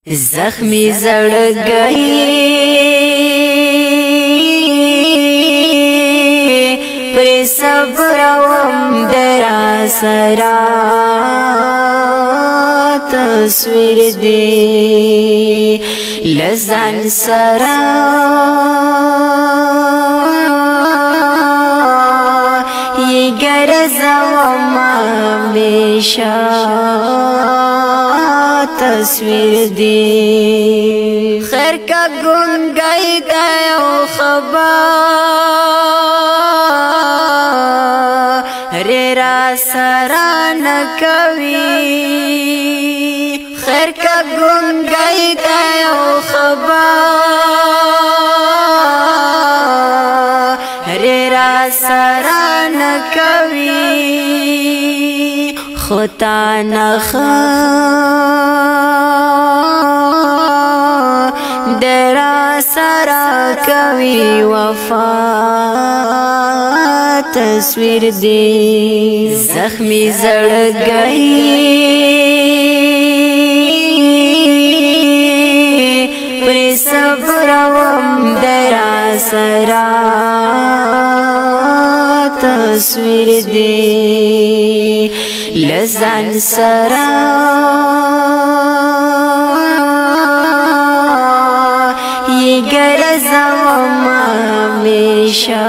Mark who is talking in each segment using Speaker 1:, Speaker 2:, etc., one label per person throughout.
Speaker 1: زخمی زړګي پر صبر وم درا سرا تصویر دی لزان سرا یہ گرز وم ہمیشہ تصویر دی خیر کا گنگئی دیو خبر را سرا نکوی خیر کا گنگئی دیو خبر را سرا نکوی خطا نخا درا سرا کوي وفا تصویر دی زخمی زړګي پر صبر وم درا سرا تصویر دی لزان سرا یہ گرز وم ہمیشہ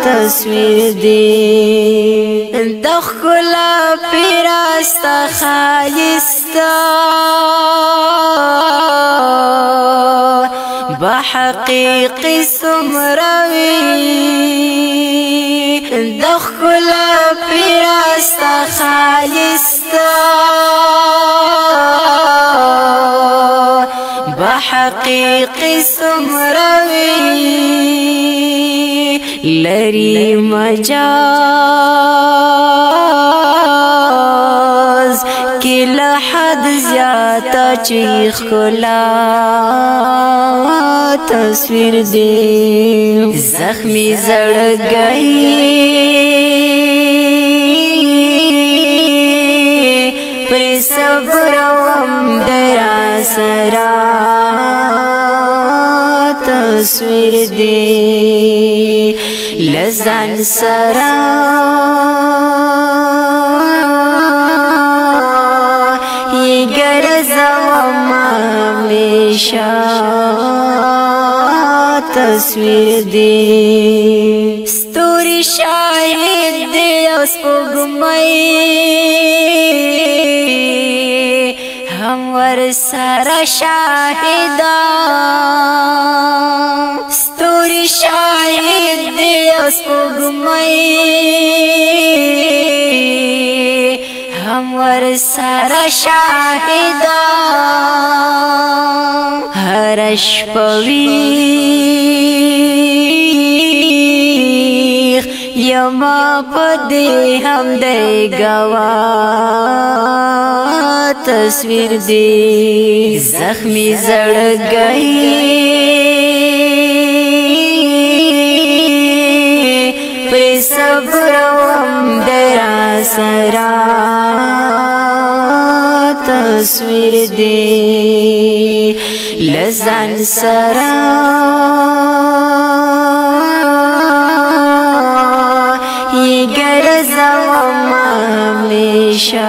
Speaker 1: تصویر دی دخلا پیراستا خایستا بحقیق سمروی دخلا پیراستا خایستا بحقیق سمروی لری مجاز کی لحد زیادہ چیخ کلا تصویر دی زخمی زړګي پر صبر وم درا سرا تصویر دی لزان سرا یہ گرز وم ہمیشہ تصویر دی ستوری شاہد دی اس پگمئی ہمور سارا شاہدہ ستوری شاہد دی اس پگمئی ہمور سارا شاہدہ ہرش پویخ یما پدی ہم دے گوا تصویر دی زخمی زړګي پر صبر وم درا سرا تصویر دی لزان سرا یہ گرز وم ہمیشہ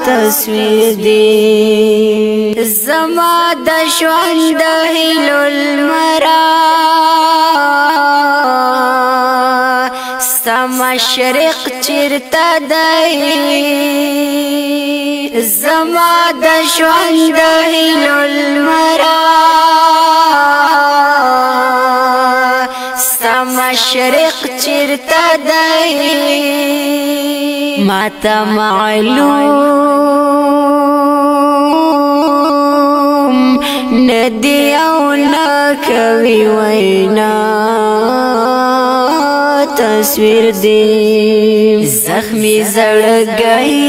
Speaker 1: تصویر دی زما د ژوند هیلو المرا ستا مشرق چیرته دی زما د ژوند هیلو المرا ستا مشرق چیرته دی ماته معلوم ندی او نکوی وینا تصویر دی زخمی زړګي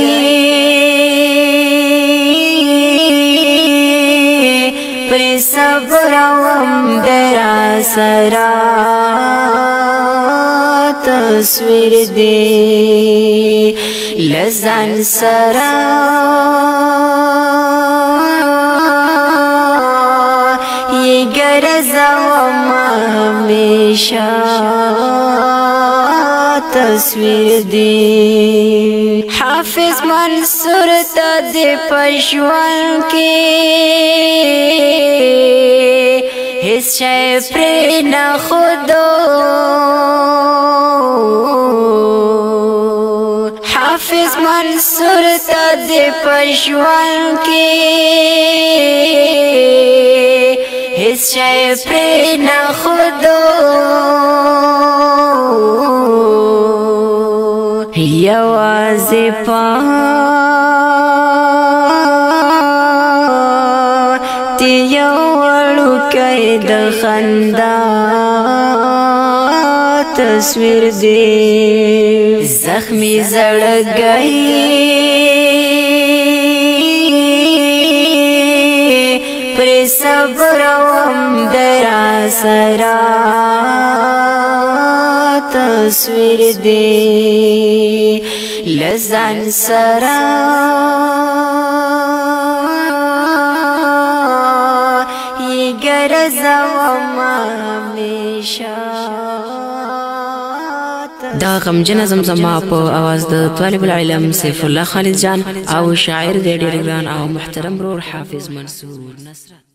Speaker 1: پر صبر وم درا سرا تصویر دی لزان سرا یہ گرزا وما ہمیشہ تصویر دی حافظ منصور تا دے پشوان کے اس شے پرینا خودو حافظ منصور تا دے پشوان کے اس شے پرینا خودو یوازې پاتې یو وړوکی د خندا تصویر دی زخمی زړګی پرې صبر وم درا سره تصویر دی لزان سرا یہ گرزا وما ہمیشہ
Speaker 2: دا غمجنه زمزمه په اواز د طالب العلم سیف الله خالد جان او شاعر د ډېر ګران او محترم رور حافظ منصور نصرت